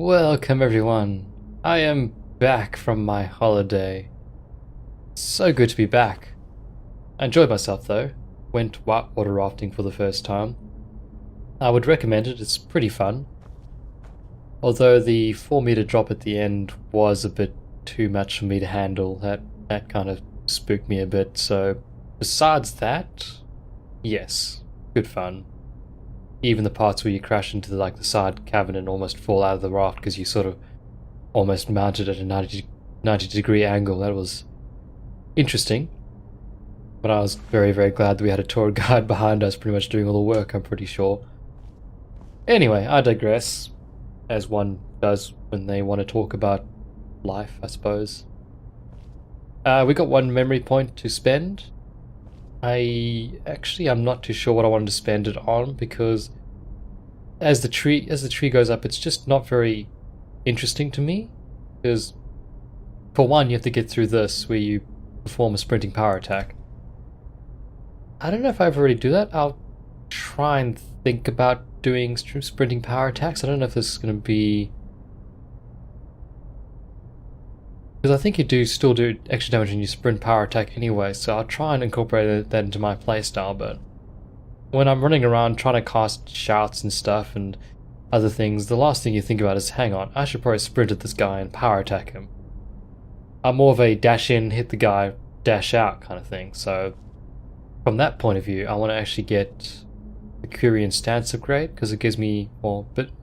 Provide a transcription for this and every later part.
Welcome everyone. I am back from my holiday. So good to be back. I enjoyed myself though. Went whitewater rafting for the first time. I would recommend it, it's pretty fun. Although the 4-meter drop at the end was a bit too much for me to handle, that kind of spooked me a bit, so besides that, yes, good fun. Even the parts where you crash into the side cavern and almost fall out of the raft because you sort of almost mounted at a 90 degree angle, that was interesting. But I was very, very glad that we had a tour guide behind us pretty much doing all the work, I'm pretty sure. Anyway, I digress, as one does when they want to talk about life, I suppose. We got one memory point to spend. I'm not too sure what I wanted to spend it on because as the tree goes up, it's just not very interesting to me. Because for one, you have to get through this where you perform a sprinting power attack. I don't know if I ever really do that. I'll try and think about doing sprinting power attacks. I don't know if this is going to be... Because I think you still do extra damage when you sprint power attack anyway, so I'll try and incorporate that into my playstyle, but when I'm running around trying to cast shouts and stuff and other things, the last thing you think about is, hang on, I should probably sprint at this guy and power attack him. I'm more of a dash in, hit the guy, dash out kind of thing, so from that point of view, I want to actually get the Curian stance upgrade, because it gives me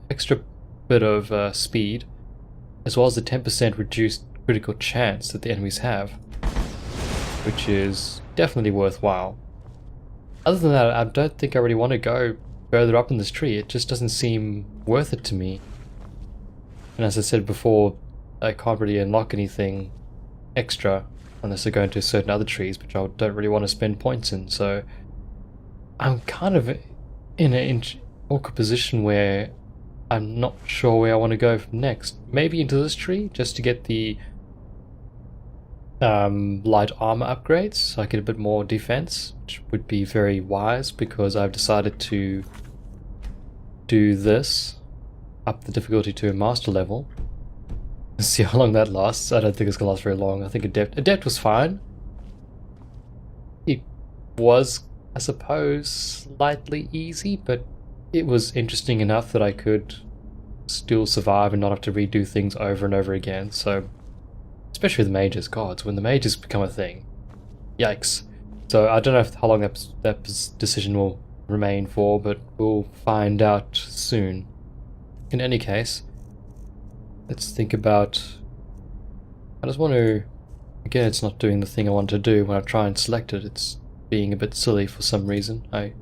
extra bit of speed, as well as the 10% reduced critical chance that the enemies have, which is definitely worthwhile. Other than that, I don't think I really want to go further up in this tree. It just doesn't seem worth it to me. And as I said before, I can't really unlock anything extra unless I go into certain other trees, which I don't really want to spend points in. So I'm kind of in an awkward position where I'm not sure where I want to go next. Maybe into this tree, just to get the light armor upgrades, so I get a bit more defense, which would be very wise because I've decided to do this, up the difficulty to a master level. Let's see how long that lasts. I don't think it's gonna last very long. I think adept was fine. It was, I suppose, slightly easy, but it was interesting enough that I could still survive and not have to redo things over and over again, so especially the mages, gods, when the mages become a thing, yikes. So I don't know how long that decision will remain for, but we'll find out soon. In any case, let's think about... I just want to... Again, it's not doing the thing I want to do when I try and select it. It's being a bit silly for some reason. I'm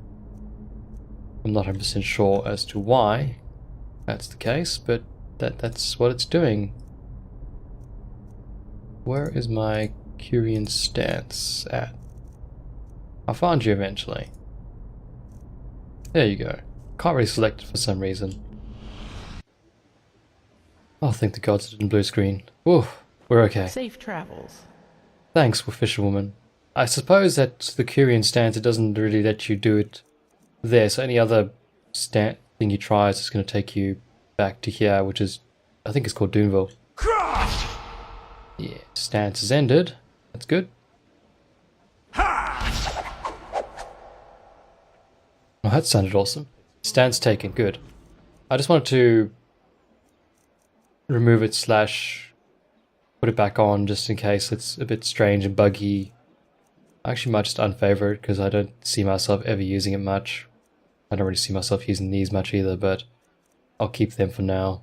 not 100% sure as to why that's the case, but that's what it's doing. Where is my Curian stance at? I'll find you eventually. There you go. Can't really select it for some reason. I'll thank the gods it didn't blue screen. Oof, we're okay. Safe travels. Thanks, fisherwoman. I suppose that the Curian stance, it doesn't really let you do it there, so any other thing you try is just going to take you back to here, which is, I think it's called Doonville. Yeah, stance is ended. That's good. Oh, that sounded awesome. Stance taken, good. I just wanted to remove it / put it back on just in case it's a bit strange and buggy. I actually might just unfavor it because I don't see myself ever using it much. I don't really see myself using these much either, but I'll keep them for now.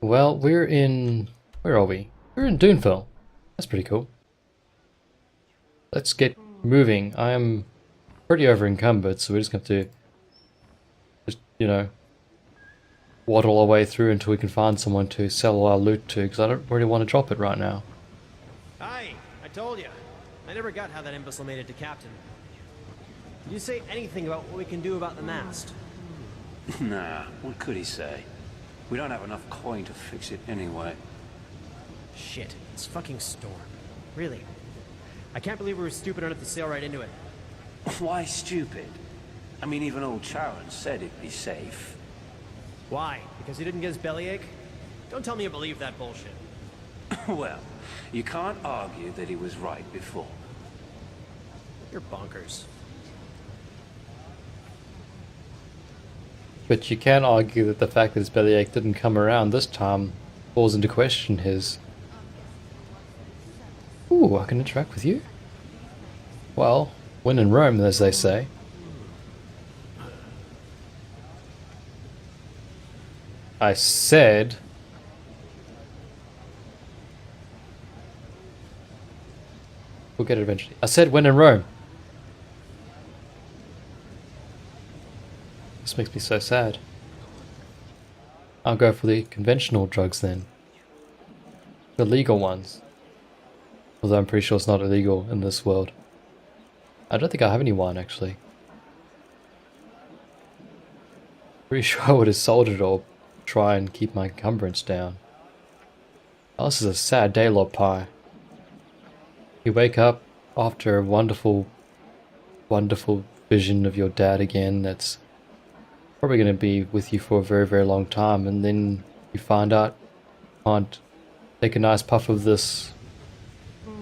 Well, we're in... Where are we? We're in Doonville. That's pretty cool. Let's get moving. I am pretty over encumbered, so we're just going to have to just, waddle our way through until we can find someone to sell all our loot to, because I don't really want to drop it right now. Hi, I told you. I never got how that imbecile made it to captain. Did you say anything about what we can do about the mast? Nah, what could he say? We don't have enough coin to fix it anyway. Shit, it's fucking storm. Really? I can't believe we were stupid enough to sail right into it. Why stupid? I mean, even old Charon said it'd be safe. Why? Because he didn't get his bellyache? Don't tell me you believe that bullshit. Well, you can't argue that he was right before. You're bonkers. But you can argue that the fact that his bellyache didn't come around this time calls into question his... Ooh, I can interact with you? Well, when in Rome, as they say. I said... We'll get it eventually. I said when in Rome. This makes me so sad. I'll go for the conventional drugs then. The legal ones. Although I'm pretty sure it's not illegal in this world. I don't think I have any wine actually. Pretty sure I would have sold it or try and keep my encumbrance down. Oh, this is a sad day, Lord Pie. You wake up after a wonderful, wonderful vision of your dad again that's probably going to be with you for a very, very long time, and then you find out you can't take a nice puff of this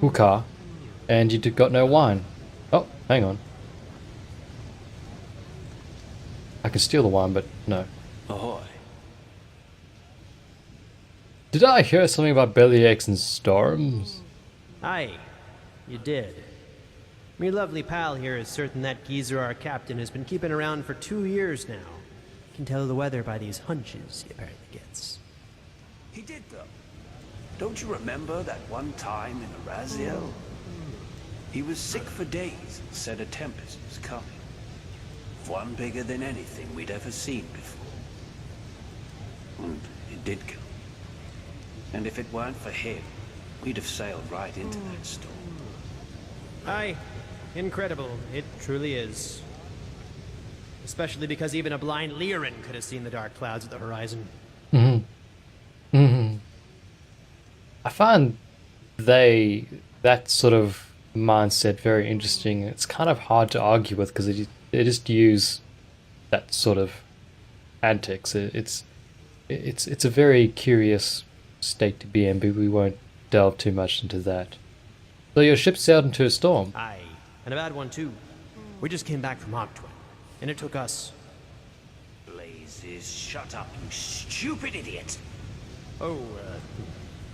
hookah and you got no wine. Oh, hang on. I can steal the wine, but no. Ahoy. Did I hear something about bellyaches and storms? Aye, you did. Me lovely pal here is certain that geezer, our captain, has been keeping around for 2 years now. Can tell the weather by these hunches he apparently gets. He did, though. Don't you remember that one time in Araziel? He was sick for days and said a tempest was coming. One bigger than anything we'd ever seen before. And it did come. And if it weren't for him, we'd have sailed right into that storm. Aye, incredible. It truly is. Especially because even a blind Lyran could have seen the dark clouds at the horizon. I find that sort of mindset very interesting. It's kind of hard to argue with because they just use that sort of antics. It's a very curious state to be in, but we won't delve too much into that. So your ship sailed into a storm. Aye, and a bad one too. We just came back from Octwin, and it took us... Blazes, shut up, you stupid idiot! Oh,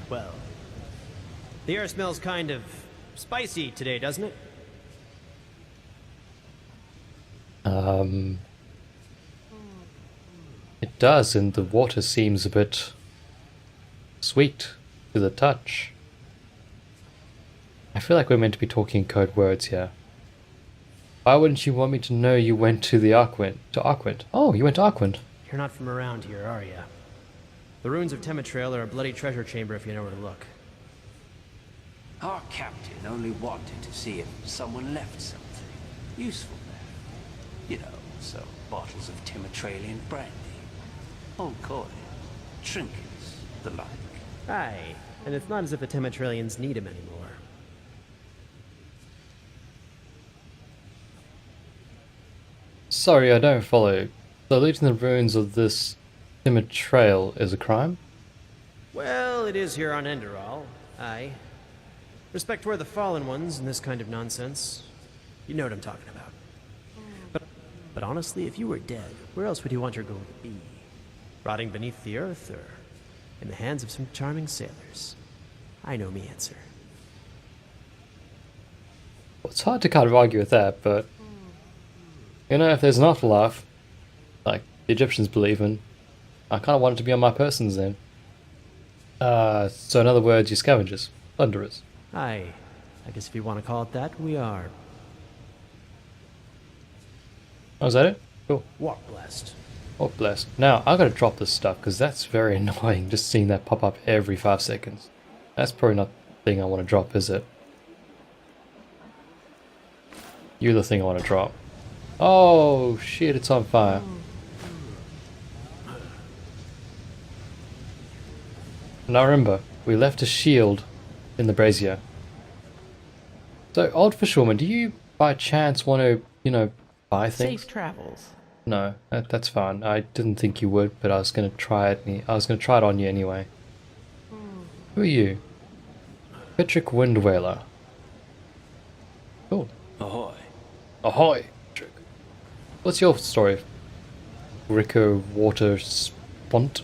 well... The air smells kind of spicy today, doesn't it? It does, and the water seems a bit sweet to the touch. I feel like we're meant to be talking code words here. Why wouldn't you want me to know you went to the Arquint? To Arquint? Oh, you went to Arquint. You're not from around here, are ya? The ruins of Temetrail are a bloody treasure chamber if you know where to look. Our captain only wanted to see if someone left something useful there. You know, some bottles of Temetralian brandy, old coin, trinkets, the like. Aye, and it's not as if the Temetralians need him anymore. Sorry, I don't follow. So looting the ruins of this Temetrail is a crime? Well, it is here on Enderal. Aye. Respect where the fallen ones and this kind of nonsense. You know what I'm talking about. But honestly, if you were dead, where else would you want your gold to be? Rotting beneath the earth, or in the hands of some charming sailors? I know me answer. Well, it's hard to kind of argue with that, but... You know, if there's an afterlife, like the Egyptians believe in, I kind of want it to be on my persons then. So in other words, you scavengers, plunderers. Aye, I guess if you want to call it that, we are. Oh, is that it? Cool. Walk blessed. Oh, blessed. Now, I gotta drop this stuff, because that's very annoying, just seeing that pop up every 5 seconds. That's probably not the thing I want to drop, is it? You're the thing I want to drop. Oh, shit, it's on fire. Now remember, we left a shield in the brazier. So, old fishwoman, do you by chance want to, you know, buy things? Safe travels. No, that's fine. I didn't think you would, but I was gonna try it. I was gonna try it on you anyway. Who are you? Petric Wind Whaler. Cool. Ahoy. Ahoy, Patrick. What's your story? Rico Water Spont?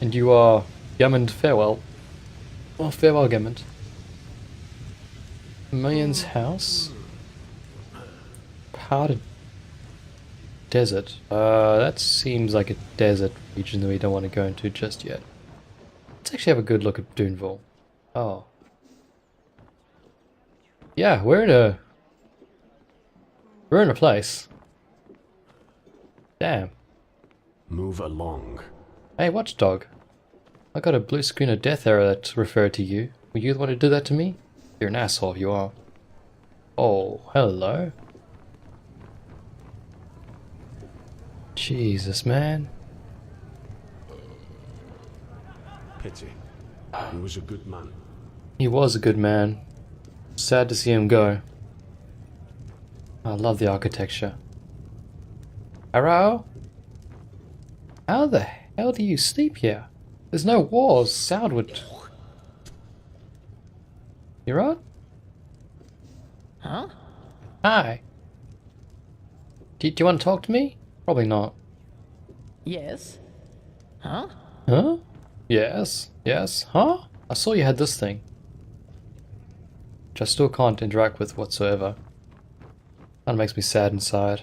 And you are Gammond Farewell. Oh, farewell, Gammond. Million's house? Powdered desert. That seems like a desert region that we don't want to go into just yet. Let's actually have a good look at Duneville. Oh. Yeah, we're in a place. Damn. Move along. Hey, watchdog. I got a blue screen of death error that referred to you. Were you the one to do that to me? You're an asshole, you are. Oh, hello. Jesus, man. Pity. He was a good man. He was a good man. Sad to see him go. I love the architecture. Hello? How the hell do you sleep here? There's no walls. Sound would... You right? Huh? Hi. Do you want to talk to me? Probably not. Yes. Huh? Huh? Yes. Yes. Huh? I saw you had this thing. Which I still can't interact with whatsoever. That makes me sad inside.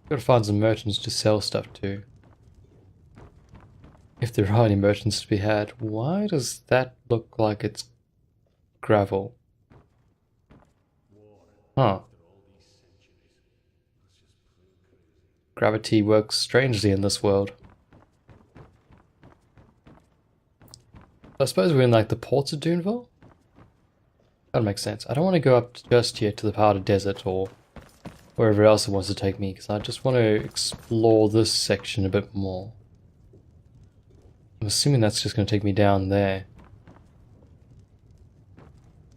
Gotta find some merchants to sell stuff to. If there are any merchants to be had, why does that look like it's gravel? Huh. Gravity works strangely in this world. I suppose we're in like the ports of Duneville? That makes sense. I don't want to go up just yet to the powder desert or wherever else it wants to take me, because I just want to explore this section a bit more. I'm assuming that's just going to take me down there.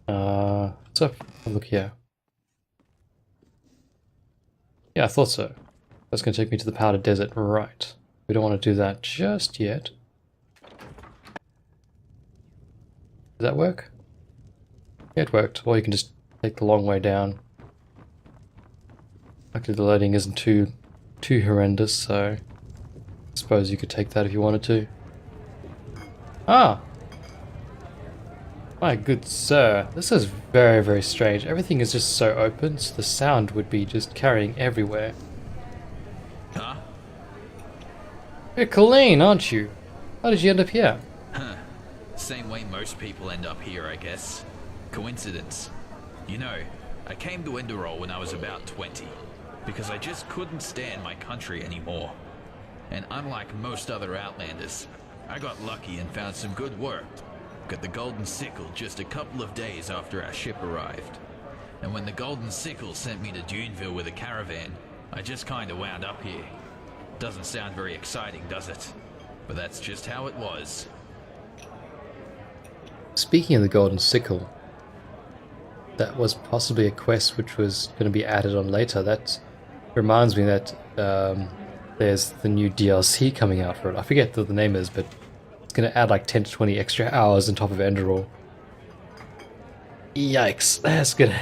Let's have a look here. Yeah, I thought so. That's going to take me to the powder desert, right. We don't want to do that just yet. Does that work? Yeah, it worked. Or you can just take the long way down. Luckily the loading isn't too horrendous, so I suppose you could take that if you wanted to. Ah! My good sir, this is very, very strange. Everything is just so open, so the sound would be just carrying everywhere. Huh? You're Colleen, aren't you? How did you end up here? Huh. Same way most people end up here, I guess. Coincidence. You know, I came to Enderal when I was about 20, because I just couldn't stand my country anymore. And unlike most other Outlanders, I got lucky and found some good work. Got the Golden Sickle just a couple of days after our ship arrived. And when the Golden Sickle sent me to Duneville with a caravan, I just kinda wound up here. Doesn't sound very exciting, does it? But that's just how it was. Speaking of the Golden Sickle, that was possibly a quest which was going to be added on later. That reminds me that there's the new DLC coming out for it. I forget what the name is, but it's going to add like 10 to 20 extra hours on top of Enderal. Yikes, that's gonna...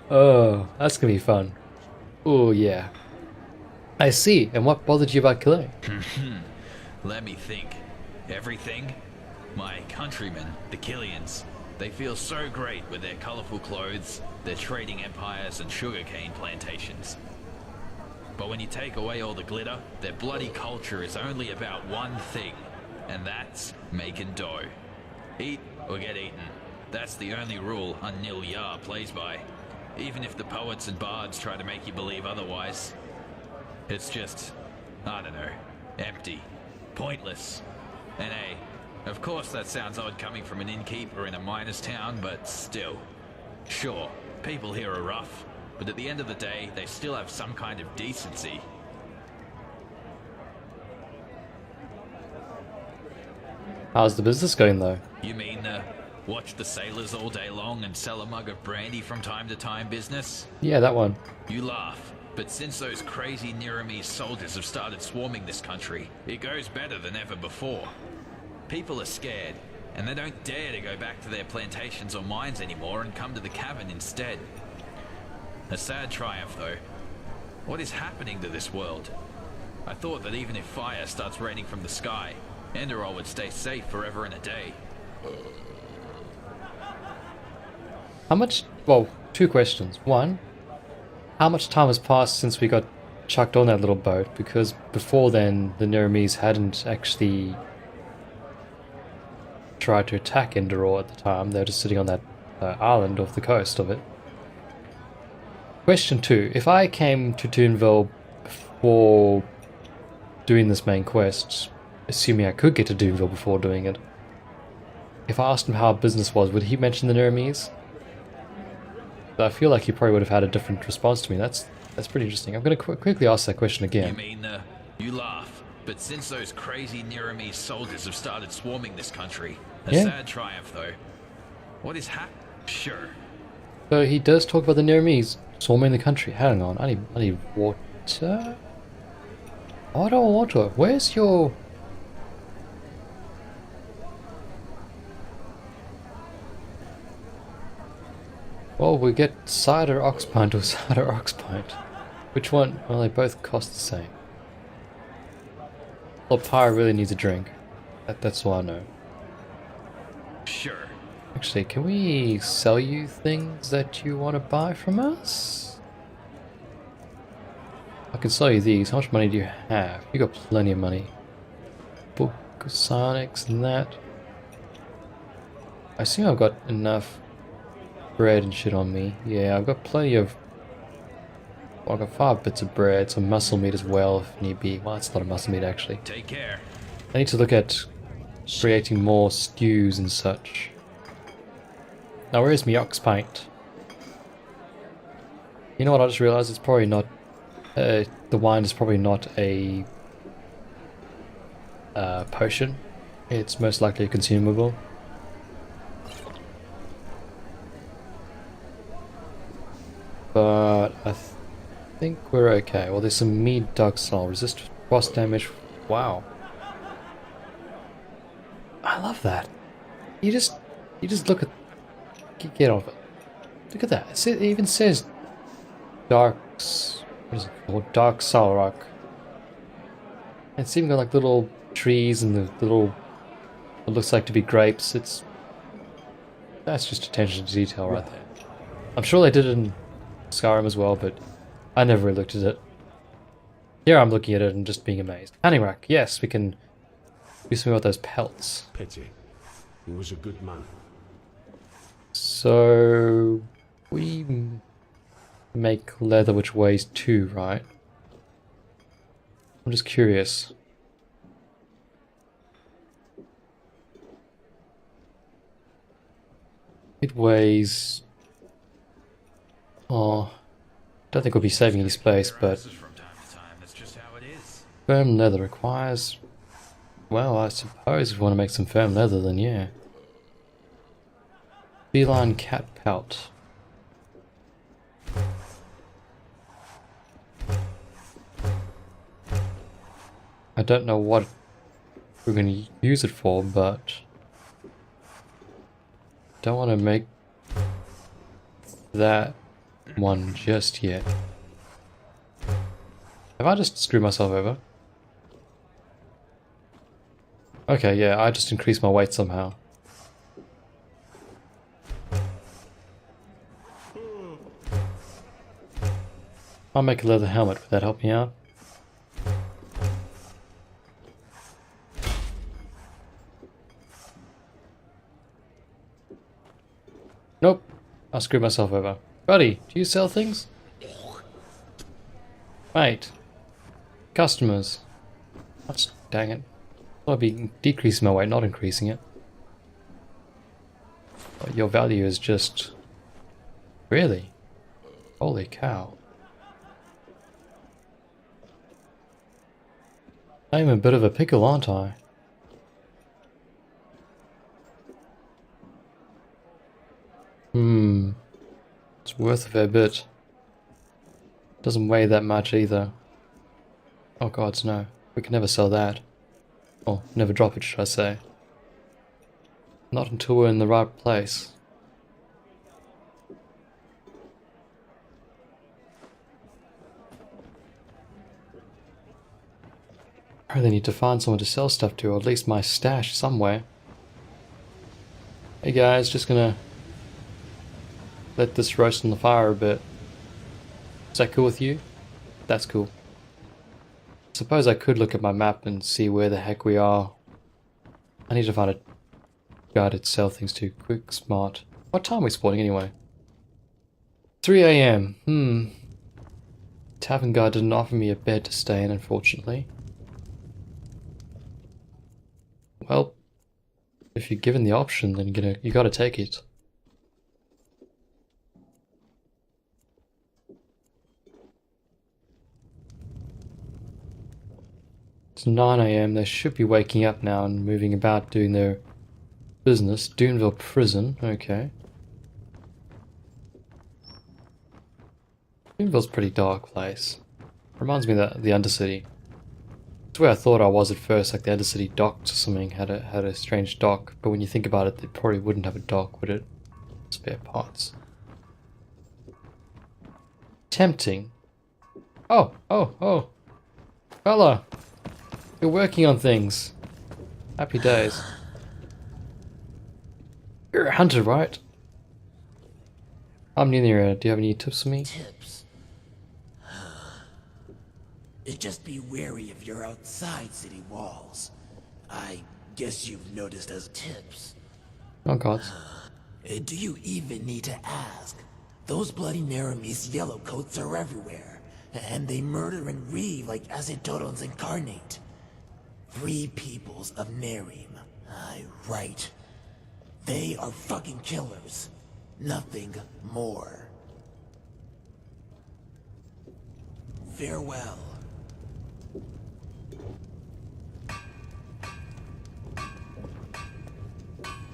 Oh, that's gonna be fun. Oh yeah. I see, and what bothered you about killing? Let me think. Everything? My countrymen, the Killians, they feel so great with their colorful clothes, their trading empires and sugarcane plantations. But when you take away all the glitter, their bloody culture is only about one thing, and that's making dough. Eat or get eaten. That's the only rule Nil Yar plays by, even if the poets and bards try to make you believe otherwise. It's just, I don't know, empty, pointless. And hey, of course that sounds odd coming from an innkeeper in a miner's town, but still. Sure, people here are rough, but at the end of the day, they still have some kind of decency. How's the business going though? You mean, Watch the sailors all day long and sell a mug of brandy from time to time business? Yeah, that one. You laugh, but since those crazy Nehrimese soldiers have started swarming this country, it goes better than ever before. People are scared, and they don't dare to go back to their plantations or mines anymore and come to the cavern instead. A sad triumph, though. What is happening to this world? I thought that even if fire starts raining from the sky, Enderal would stay safe forever and a day. How much... Well, two questions. One, how much time has passed since we got chucked on that little boat? Because before then, the Nehrimese hadn't actually tried to attack Enderal at the time. They were just sitting on that island off the coast of it. Question 2. If I came to Toonville before doing this main quest, assuming I could get to Doomville before doing it, if I asked him how business was, would he mention the Nehrimese? I feel like he probably would have had a different response to me. That's pretty interesting. I'm going to quickly ask that question again. You mean, you laugh, but since those crazy Nehrimese soldiers have started swarming this country, a sad triumph though. What is Sure. So he does talk about the Nehrimese swarming the country. Hang on, I need water? I don't want water. Where's your... Well, we get cider ox pint or cider ox pint. Which one? Well, they both cost the same. Well, Pyre really needs a drink. That's all I know. Sure. Actually, can we sell you things that you want to buy from us? I can sell you these. How much money do you have? You got plenty of money. Book of Sonics and that. I assume I've got enough bread and shit on me. Yeah, I've got plenty of... Well, I've got 5 bits of bread, some muscle meat as well if need be. Well, it's not a muscle meat actually. Take care. I need to look at creating more stews and such. Now where is my ox pint? You know what, I just realized it's probably not... the wine is probably not a... potion. It's most likely a consumable. But I think we're okay. Well, there's some mead dark soul. Resist boss damage. Wow. I love that. You just look at... Get off it. Look at that. It even says dark... What is it called? Dark soul rock. It's even got like little trees and the little... What looks like to be grapes. It's... That's just attention to detail right there. I'm sure they did it in Skyrim as well, but I never really looked at it. Here I'm looking at it and just being amazed. Tanning rack, yes, we can do something about those pelts. Pity. He was a good man. So we make leather which weighs 2, right? I'm just curious. It weighs... Oh, don't think we'll be saving any space, but From time to time, that's just how it is. firm leather requires... Well, I suppose if we want to make some firm leather, then yeah. Feline cat pelt. I don't know what we're going to use it for, but... Don't want to make that one just yet. Have I just screwed myself over? Okay, yeah, I just increased my weight somehow. I'll make a leather helmet. Would that help me out? Nope. I screwed myself over. Buddy, do you sell things? Mate. Customers. Gosh, dang it. I'll be decreasing my weight, not increasing it. But your value is just... Really? Holy cow. I'm a bit of a pickle, aren't I? It's worth a fair bit. Doesn't weigh that much either. Oh gods, no. We can never sell that. Or never drop it, should I say. Not until we're in the right place. I really need to find someone to sell stuff to, or at least my stash somewhere. Hey guys, just gonna let this roast on the fire a bit. Is that cool with you? That's cool. Suppose I could look at my map and see where the heck we are. I need to find a guy to sell things to. Quick, smart. What time are we spawning anyway? 3 AM. Tavern guy didn't offer me a bed to stay in, unfortunately. Well, if you're given the option, then you gotta take it. It's 9 AM, they should be waking up now and moving about doing their business. Duneville Prison, okay. Duneville's a pretty dark place. Reminds me of the Undercity. It's where I thought I was at first, like the Undercity docks or something had a strange dock, but when you think about it, it probably wouldn't have a dock, would it? Spare parts. Tempting. Oh. Fella! You're working on things. Happy days. You're a hunter, right? I'm Nehrim. Do you have any tips for me? Tips. Just be wary of your outside city walls. I guess you've noticed as tips. Oh gods. Do you even need to ask? Those bloody Nehrimese yellowcoats are everywhere, and they murder and grieve like Azitodons incarnate. Free peoples of Nehrim. Aye, right. They are fucking killers. Nothing more. Farewell.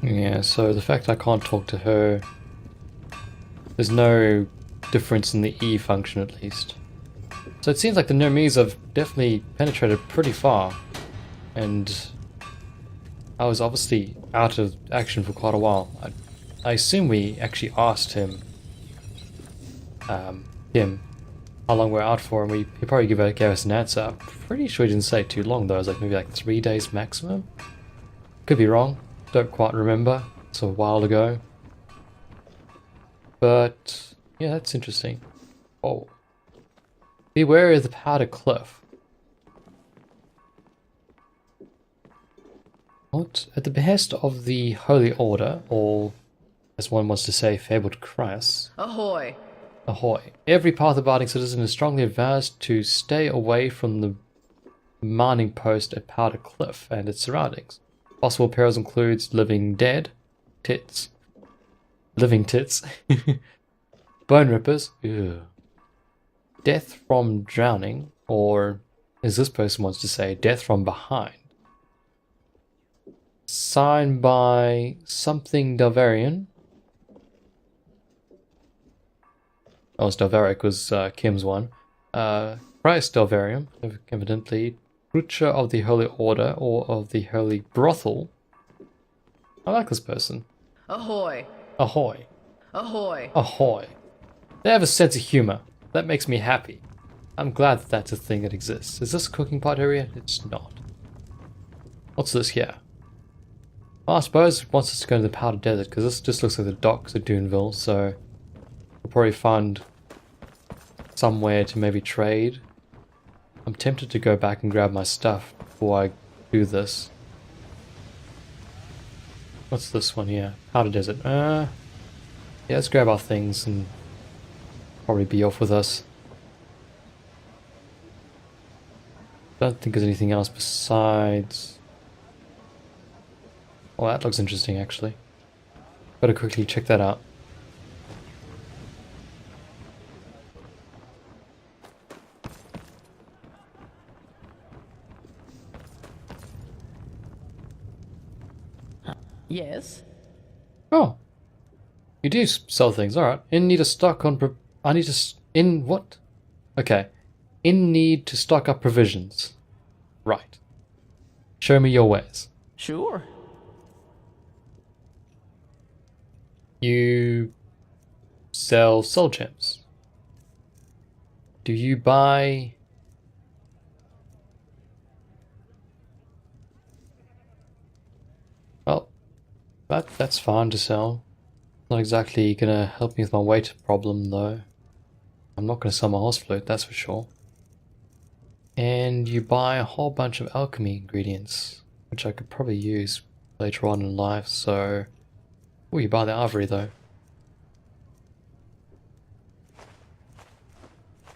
Yeah, so the fact I can't talk to her, there's no difference in the E function at least. So it seems like the Nehrimese have definitely penetrated pretty far, and I was obviously out of action for quite a while. I assume we actually asked him, how long we're out for, and he probably gave us an answer. I'm pretty sure he didn't say too long though. It was like maybe like 3 days maximum. Could be wrong. Don't quite remember. It's a while ago. But yeah, that's interesting. Oh. Beware of the powder cliff. What? At the behest of the Holy Order, or as one wants to say, fabled Christ. Ahoy! Ahoy. Every path-abiding citizen is strongly advised to stay away from the mining post at Powder Cliff and its surroundings. Possible perils includes living tits, bone rippers, ew, death from drowning, or, as this person wants to say, death from behind. Signed by something Delvarian. Oh, Delvaric was Kim's one. Christ Delvarium, evidently. Butcher of the Holy Order, or of the Holy Brothel. I like this person. Ahoy! Ahoy. Ahoy! Ahoy. They have a sense of humor. That makes me happy. I'm glad that that's a thing that exists. Is this a cooking pot area? It's not. What's this here? Well, I suppose it wants us to go to the Powder Desert, because this just looks like the docks of Duneville, so we'll probably find somewhere to maybe trade. I'm tempted to go back and grab my stuff before I do this. What's this one here? Powder Desert. Yeah, let's grab our things and probably be off with us. Don't think there's anything else besides... Oh, that looks interesting actually. Better quickly check that out. Yes? Oh. You do sell things, alright. In need of stock on... I need to... In what? Okay. In need to stock up provisions. Right. Show me your ways. Sure. You sell soul gems. Do you buy... Well, that's fine to sell. Not exactly gonna help me with my weight problem though. I'm not gonna sell my horse flute, that's for sure. And you buy a whole bunch of alchemy ingredients, which I could probably use later on in life, so... Oh, you buy the ivory though.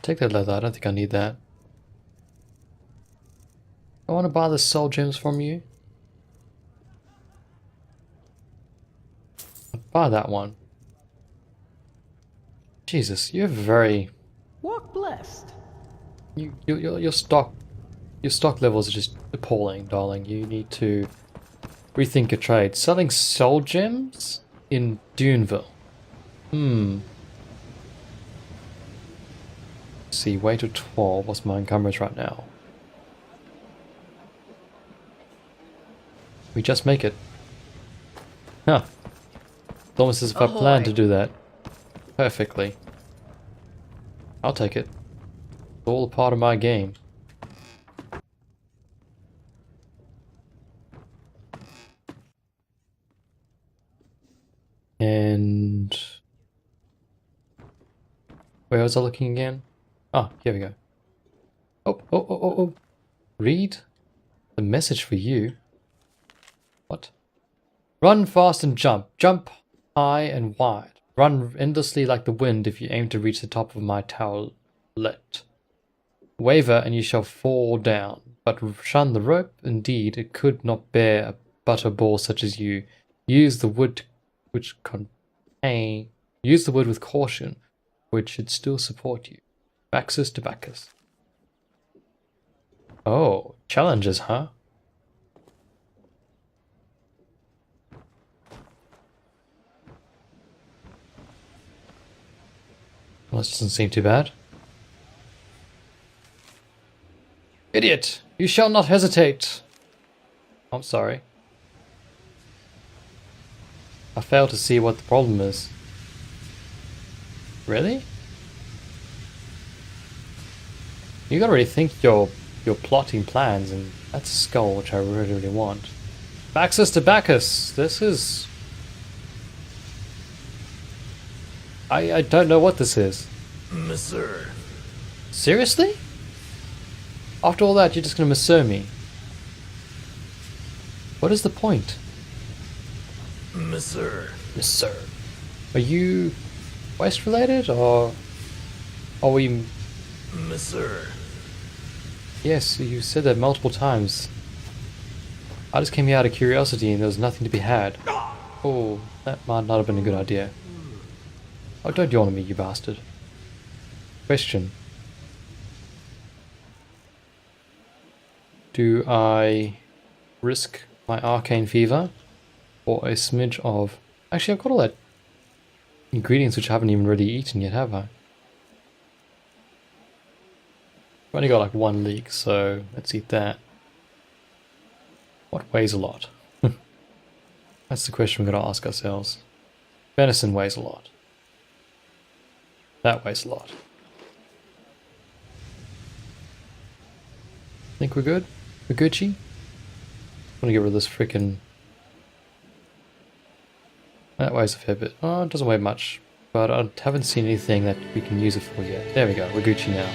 Take that leather, I don't think I need that. I want to buy the soul gems from you. I'll buy that one. Jesus, you have a very... Walk blessed. Your stock levels are just appalling, darling. You need to rethink your trade. Selling soul gems in Duneville. See, weight of 12. What's my encumbrance right now? We just make it. Huh. It's almost as if I planned to do that. Perfectly. I'll take it. It's all a part of my game. And... where was I looking again? Ah, here we go. Oh. Read the message for you. What? Run fast and jump. Jump high and wide. Run endlessly like the wind if you aim to reach the top of my towerlet. Waver and you shall fall down. But shun the rope. Indeed, it could not bear a butterball such as you. Use the wood with caution, which should still support you. Bacchus to Bacchus. Oh, challenges, huh? Well, this doesn't seem too bad. Idiot! You shall not hesitate! I'm sorry. I fail to see what the problem is. Really? You gotta really think your plotting plans, and that's a skull which I really want. Bacchus to Bacchus! This is... I don't know what this is. Monsieur. Seriously? After all that, you're just gonna monsieur me? What is the point? Monsieur. Monsieur. Are you West related, or are we... Monsieur. Yes, you said that multiple times. I just came here out of curiosity and there was nothing to be had. Oh, that might not have been a good idea. Oh, don't yawn at me, you bastard. Question. Do I risk my arcane fever or a smidge of... Actually, I've got all that ingredients which I haven't even really eaten yet, have I? I've only got like one leek, so let's eat that. What weighs a lot? That's the question we're going to ask ourselves. Venison weighs a lot. That weighs a lot. Think we're good? We're Gucci? I'm gonna get rid of this frickin'... That weighs a fair bit. Oh, it doesn't weigh much. But I haven't seen anything that we can use it for yet. There we go, we're Gucci now.